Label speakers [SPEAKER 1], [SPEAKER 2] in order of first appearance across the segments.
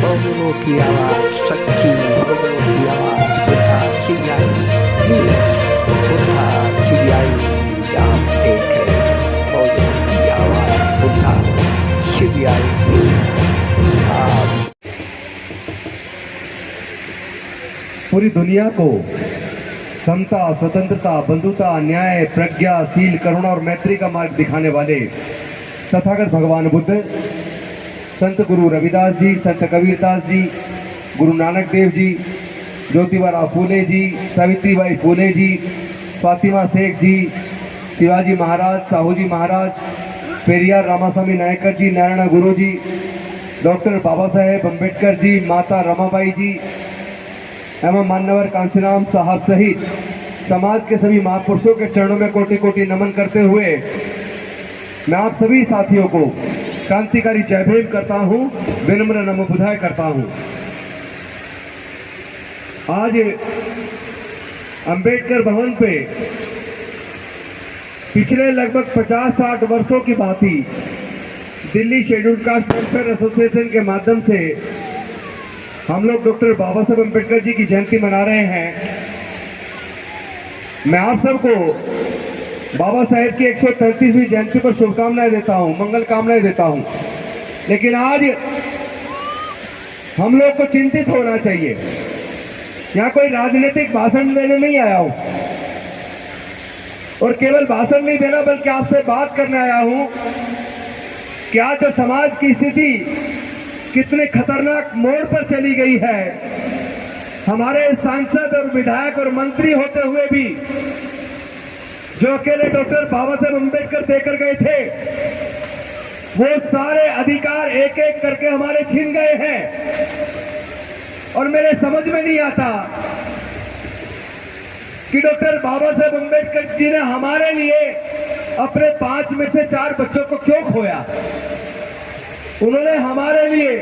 [SPEAKER 1] भोगलों की आवाज सच्ची, भोगलों की आवाज बुद्धा सियाई नीरज, बुद्धा सियाई आप देख रहे हैं भोगलों की आवाज बुद्धा सियाई नीरज।
[SPEAKER 2] पूरी दुनिया को समता, स्वतंत्रता, बंधुता, न्याय, प्रज्ञा, शील, करुणा और मैत्री का मार्ग दिखाने वाले तथागत भगवान बुद्ध, संत गुरु रविदास जी, संत कबीरदास जी, गुरु नानक देव जी, ज्योतिबा फूले जी, सावित्रीबाई फूले जी, फातिमा शेख जी, शिवाजी महाराज, साहू जी महाराज, पेरियार रामास्वामी नायकर जी, नारायण गुरु जी, डॉक्टर बाबा साहेब अम्बेडकर जी, माता रमाबाई जी एवं मान्यवर कांशीराम साहब सहित समाज के सभी महापुरुषों के चरणों में कोटि कोटि नमन करते हुए मैं आप सभी साथियों को क्रांतिकारी जय भीम करता हूं, विनम्र नमो बुधाय करता हूं। आज अंबेडकर भवन पे पिछले लगभग 50-60 वर्षों की बात ही Delhi scheduled caste welfare association के माध्यम से हम लोग डॉक्टर बाबा साहब अम्बेडकर जी की जयंती मना रहे हैं। मैं आप सबको बाबा साहेब की 133वीं जयंती पर शुभकामनाएं देता हूं, मंगल कामनाएं देता हूं। लेकिन आज हम लोग को चिंतित होना चाहिए। यहाँ कोई राजनीतिक भाषण देने नहीं आया हूं और केवल भाषण नहीं देना बल्कि आपसे बात करने आया हूं कि आज जो समाज की स्थिति कितने खतरनाक मोड़ पर चली गई है। हमारे सांसद और विधायक और मंत्री होते हुए भी जो अकेले डॉक्टर बाबा साहेब अम्बेडकर देकर गए थे, वो सारे अधिकार एक एक करके हमारे छीन गए हैं। और मेरे समझ में नहीं आता कि डॉक्टर बाबा साहेब अम्बेडकर जी ने हमारे लिए अपने 5 में से 4 बच्चों को क्यों खोया। उन्होंने हमारे लिए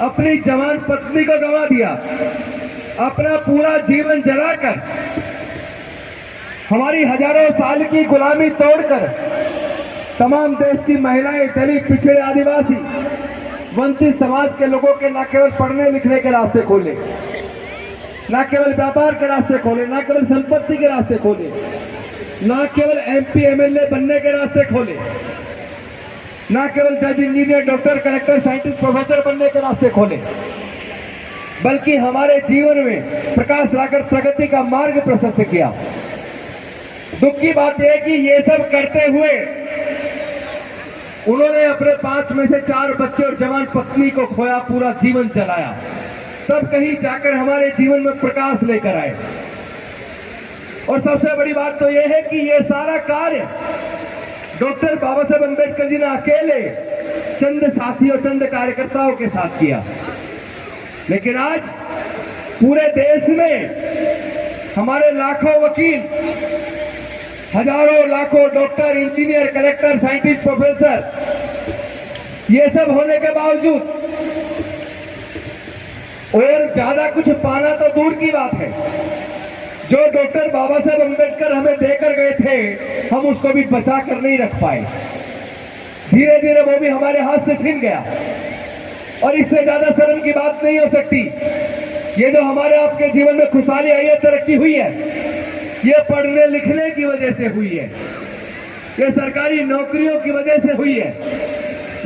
[SPEAKER 2] अपनी जवान पत्नी को गंवा दिया, अपना पूरा जीवन जलाकर, हमारी हजारों साल की गुलामी तोड़कर तमाम देश की महिलाएं, दलित, पिछड़े, आदिवासी, वंचित समाज के लोगों के न केवल पढ़ने लिखने के रास्ते खोले, न केवल व्यापार के रास्ते खोले, न केवल संपत्ति के रास्ते खोले, न केवल MP MLA बनने के रास्ते खोले, न केवल जज, engineer, doctor, collector, scientist, professor बनने के रास्ते खोले, बल्कि हमारे जीवन में प्रकाश लाकर प्रगति का मार्ग प्रशस्त किया। दुख की बात यह है कि ये सब करते हुए उन्होंने अपने 5 में से 4 बच्चे और जवान पत्नी को खोया, पूरा जीवन चलाया, तब कहीं जाकर हमारे जीवन में प्रकाश लेकर आए। और सबसे बड़ी बात तो यह है कि ये सारा कार्य डॉक्टर बाबा साहेब अम्बेडकर जी ने अकेले चंद साथियों, चंद कार्यकर्ताओं के साथ किया। लेकिन आज पूरे देश में हमारे लाखों वकील, हजारों लाखों doctor, engineer, collector, scientist, professor, ये सब होने के बावजूद और ज्यादा कुछ पाना तो दूर की बात है, जो डॉक्टर बाबा साहेब अम्बेडकर हमें देकर गए थे, हम उसको भी बचा कर नहीं रख पाए। धीरे धीरे वो भी हमारे हाथ से छिन गया। और इससे ज्यादा शर्म की बात नहीं हो सकती। ये जो हमारे आपके जीवन में खुशहाली आई है, तरक्की हुई है, ये पढ़ने लिखने की वजह से हुई है, ये सरकारी नौकरियों की वजह से हुई है।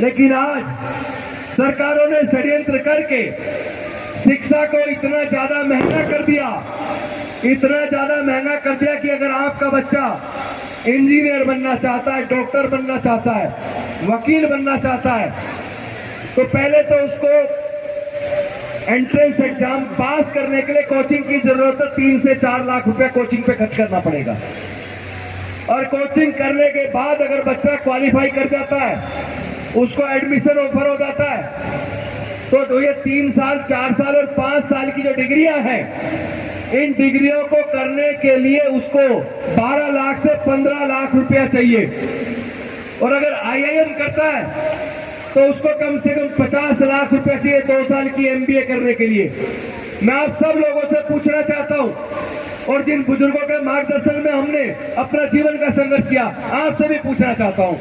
[SPEAKER 2] लेकिन आज सरकारों ने षड्यंत्र करके शिक्षा को इतना ज्यादा महंगा कर दिया, इतना ज्यादा महंगा कर दिया कि अगर आपका बच्चा इंजीनियर बनना चाहता है, डॉक्टर बनना चाहता है, वकील बनना चाहता है, तो पहले तो उसको एंट्रेंस एग्जाम पास करने के लिए कोचिंग की जरूरत है। 3 से 4 लाख रुपए कोचिंग पे खर्च करना पड़ेगा। और कोचिंग करने के बाद अगर बच्चा क्वालिफाई कर जाता है, उसको एडमिशन ऑफर हो जाता है, तो ये 3 साल, 4 साल और 5 साल की जो डिग्रियां हैं, इन डिग्रियों को करने के लिए उसको 12 लाख से 15 लाख रुपया चाहिए। और अगर IIM करता है तो उसको कम से कम 50 लाख रुपया चाहिए 2 साल की MBA करने के लिए। मैं आप सब लोगों से पूछना चाहता हूं, और जिन बुजुर्गों के मार्गदर्शन में हमने अपना जीवन का संघर्ष किया, आपसे भी पूछना चाहता हूं,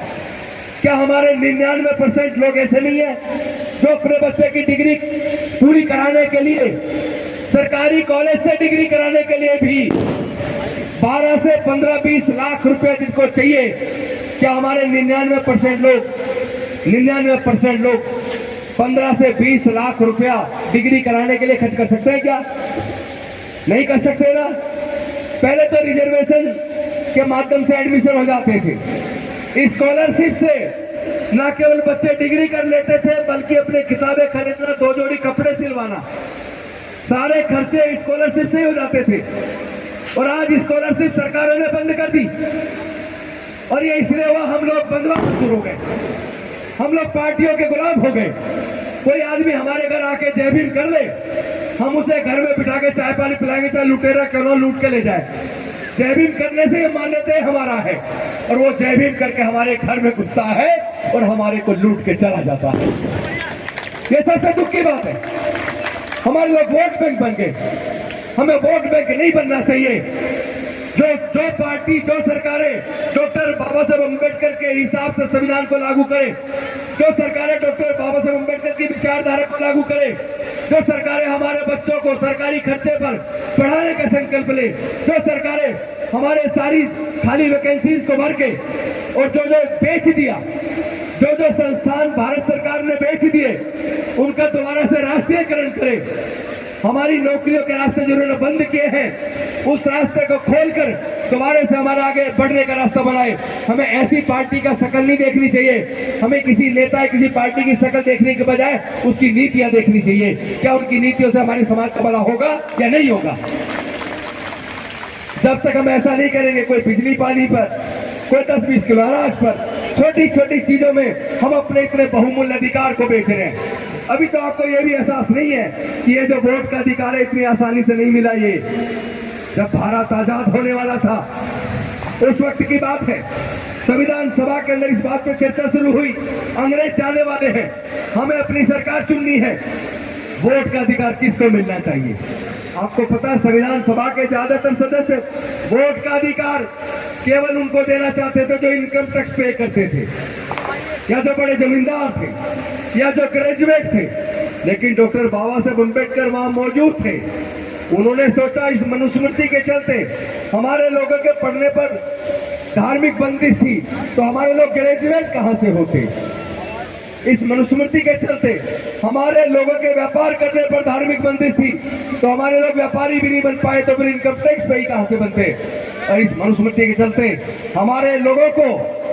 [SPEAKER 2] क्या हमारे 99% लोग ऐसे नहीं है जो अपने बच्चे की डिग्री पूरी कराने के लिए, सरकारी कॉलेज से डिग्री कराने के लिए भी 12 से 15-20 लाख रुपए जिनको चाहिए, क्या हमारे 99% लोग 15 से 20 लाख रुपया डिग्री कराने के लिए खर्च कर सकते हैं क्या? नहीं कर सकते ना। पहले तो रिजर्वेशन के माध्यम से एडमिशन हो जाते थे। स्कॉलरशिप से न केवल बच्चे डिग्री कर लेते थे, बल्कि अपने किताबें खरीदना, 2 जोड़ी कपड़े सिलवाना, सारे खर्चे स्कॉलरशिप से ही हो जाते थे। और आज स्कॉलरशिप सरकारों ने बंद कर दी, और ये इसलिए हुआ हम लोग बंधुआ मजदूर हो गए, हम लोग पार्टियों के गुलाम हो गए। कोई आदमी हमारे घर आके जय भीम कर ले, हम उसे घर में बिठा के चाय पानी पिलाएंगे, चाहे लुटेरा क्यों लूट के ले जाए। जय भीम करने से ये मान्यता हमारा है, और वो जय भीम करके हमारे घर में घुसता है और हमारे को लूट के चला जाता है। ये सबसे दुख की बात है। हमारे लोग वोट बैंक बन गए, हमें वोट बैंक नहीं बनना चाहिए। जो पार्टी, जो सरकारें डॉक्टर बाबा साहब अम्बेडकर के हिसाब से संविधान को लागू करे, जो सरकारें डॉक्टर बाबा साहब अम्बेडकर की विचारधारा को लागू करे, जो सरकारें हमारे बच्चों को सरकारी खर्चे पर पढ़ाने का संकल्प ले, जो सरकारें हमारे सारी खाली वैकेंसीज को भर के, और जो बेच दिया, जो संस्थान भारत सरकार ने बेच दिए, उनका दोबारा से राष्ट्रीयकरण करे। हमारी नौकरियों के रास्ते जो उन्होंने बंद किए हैं, उस रास्ते को खोलकर दोबारा से हमारा आगे बढ़ने का रास्ता बनाए। हमें ऐसी पार्टी का शकल नहीं देखनी चाहिए, हमें किसी नेता, किसी पार्टी की शकल देखने के बजाय उसकी नीतियां देखनी चाहिए। क्या उनकी नीतियों से हमारे समाज का भला होगा या नहीं होगा? जब तक हम ऐसा नहीं करेंगे, कोई बिजली पानी पर, कोई 10-20 किलो अनाज पर, छोटी छोटी चीजों में हम अपने इतने बहुमूल्य अधिकार को बेच रहे हैं। अभी तो आपको यह भी एहसास नहीं है कि ये जो वोट का अधिकार है इतनी आसानी से नहीं मिला। ये जब भारत आजाद होने वाला था उस वक्त की बात है, संविधान सभा के अंदर इस बात पर चर्चा शुरू हुई, अंग्रेज जाने वाले हैं, हमें अपनी सरकार चुननी है, वोट का अधिकार किसको मिलना चाहिए? आपको पता है संविधान सभा के ज्यादातर सदस्य वोट का अधिकार केवल उनको देना चाहते थे जो इनकम टैक्स पे करते थे, या जो बड़े जमींदार थे, या जो ग्रेजुएट थे। लेकिन डॉक्टर बाबा साहब अम्बेडकर वहां मौजूद थे। उन्होंने सोचा इस मनुस्मृति के चलते हमारे लोगों के पढ़ने पर धार्मिक बंदिश थी, तो हमारे लोग ग्रेजुएट कहां से होते? इस मनुस्मृति के चलते हमारे लोगों के व्यापार करने पर धार्मिक बंदिश थी, तो हमारे लोग व्यापारी भी नहीं बन पाए, तो फिर इनकम टैक्स पे ही कहां से बनते? और इस मनुस्मृति के चलते हमारे लोगों को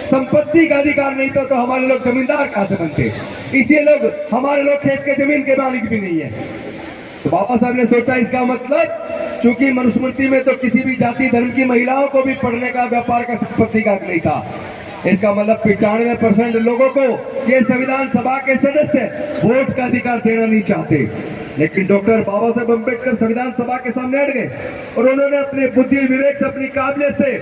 [SPEAKER 2] संपत्ति का अधिकार नहीं था, तो हमारे लोग जमींदार कहां से बनते? इसीलिए हमारे लोग खेत के जमीन के मालिक भी नहीं है। तो बाबा साहब ने सोचा इसका मतलब, चूंकि मनुस्मृति में तो किसी भी जाति धर्म की महिलाओं को भी पढ़ने का, व्यापार का, संपत्ति का हक नहीं था। इसका मतलब 95% लोगों को ये संविधान सभा के सदस्य वोट का अधिकार देना नहीं चाहते। लेकिन डॉक्टर बाबा साहब अम्बेडकर संविधान सभा के सामने अड़ गए और उन्होंने अपने बुद्धि विवेक से, अपनी काबिलियत से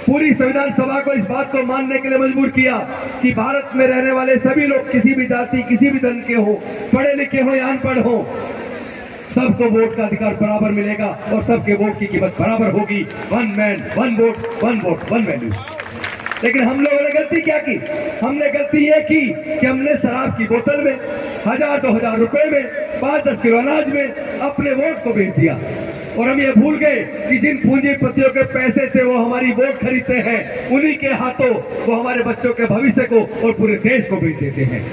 [SPEAKER 2] पूरी संविधान सभा को इस बात को मानने के लिए मजबूर किया कि भारत में रहने वाले सभी लोग, किसी भी जाति, किसी भी धर्म के हो, पढ़े लिखे हो या अनपढ़ हो, सबको वोट का अधिकार बराबर मिलेगा और सबके वोट की कीमत बराबर होगी। 1 मैन 1 वोट 1 वोट 1 वैल्यू। लेकिन हम लोगों ने गलती क्या की? हमने गलती ये की कि हमने शराब की बोतल में 1000-2000 रुपए में 5-10 किलो अनाज में अपने वोट को बेच दिया, और हम ये भूल गए कि जिन पूंजीपतियों के पैसे से वो हमारी वोट खरीदते हैं, उन्हीं के हाथों वो हमारे बच्चों के भविष्य को और पूरे देश को बेच देते हैं।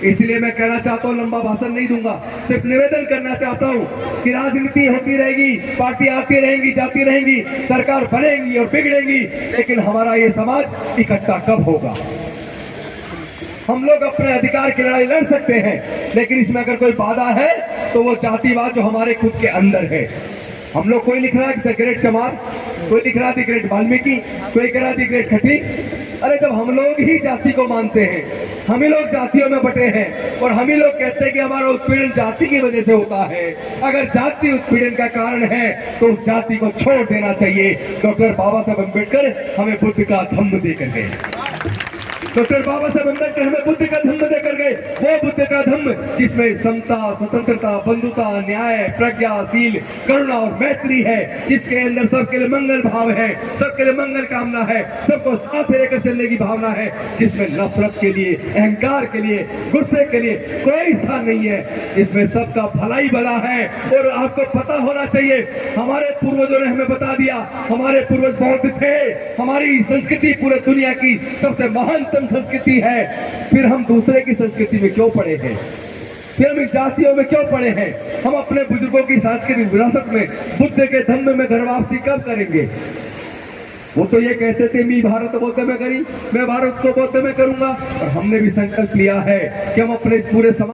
[SPEAKER 2] इसलिए मैं कहना चाहता हूँ, लंबा भाषण नहीं दूंगा, सिर्फ निवेदन करना चाहता हूँ कि राजनीति होती रहेगी, पार्टी आती रहेंगी, जाती रहेंगी, सरकार बनेगी और बिगड़ेगी, लेकिन हमारा ये समाज इकट्ठा कब होगा? हम लोग अपने अधिकार की लड़ाई लड़ सकते हैं, लेकिन इसमें अगर कोई बाधा है तो वो जातिवाद जो हमारे खुद के अंदर है। हम लोग, कोई लिख रहा है द ग्रेट चमार, कोई लिख रहा है द ग्रेट वाल्मीकि, कोई कह रहा है द ग्रेट खट्टिक। अरे जब हम लोग ही जाति को मानते हैं, हम ही लोग जातियों में बटे हैं, और हम ही लोग कहते हैं कि हमारा उत्पीड़न जाति की वजह से होता है, अगर जाति उत्पीड़न का कारण है तो उस जाति को छोड़ देना चाहिए। डॉक्टर बाबा साहब अम्बेडकर हमें बुद्ध का धम्म देकर गए। डॉक्टर बाबा साहब अम्बेडकर हमें बुद्ध का धम्म देकर गए। वो बुद्ध का धम्म जिसमें समता, स्वतंत्रता, बंधुता, न्याय, प्रज्ञाशील, करुणा और मैत्री है, जिसके अंदर सबके लिए मंगल भाव है, सबके लिए मंगल कामना है, सबको साथ लेकर चलने की भावना है, जिसमें नफरत के लिए, अहंकार के लिए, गुस्से के लिए कोई स्थान नहीं है, इसमें सबका भलाई भला है। और आपको पता होना चाहिए, हमारे पूर्वजों ने हमें बता दिया, हमारे पूर्वज बौद्ध थे, हमारी संस्कृति पूरे दुनिया की सबसे महानतम संस्कृति है, फिर हम दूसरे की संस्कृति में क्यों पड़े हैं, फिर हम इन जातियों में क्यों पड़े हैं? हम अपने बुजुर्गों की सांस्कृतिक विरासत में, बुद्ध के धम्म में घर वापसी कब करेंगे? वो तो ये कहते थे मैं भारत बौद्ध में करी, मैं भारत को बौद्ध में करूंगा, और हमने भी संकल्प लिया है कि हम अपने पूरे समाज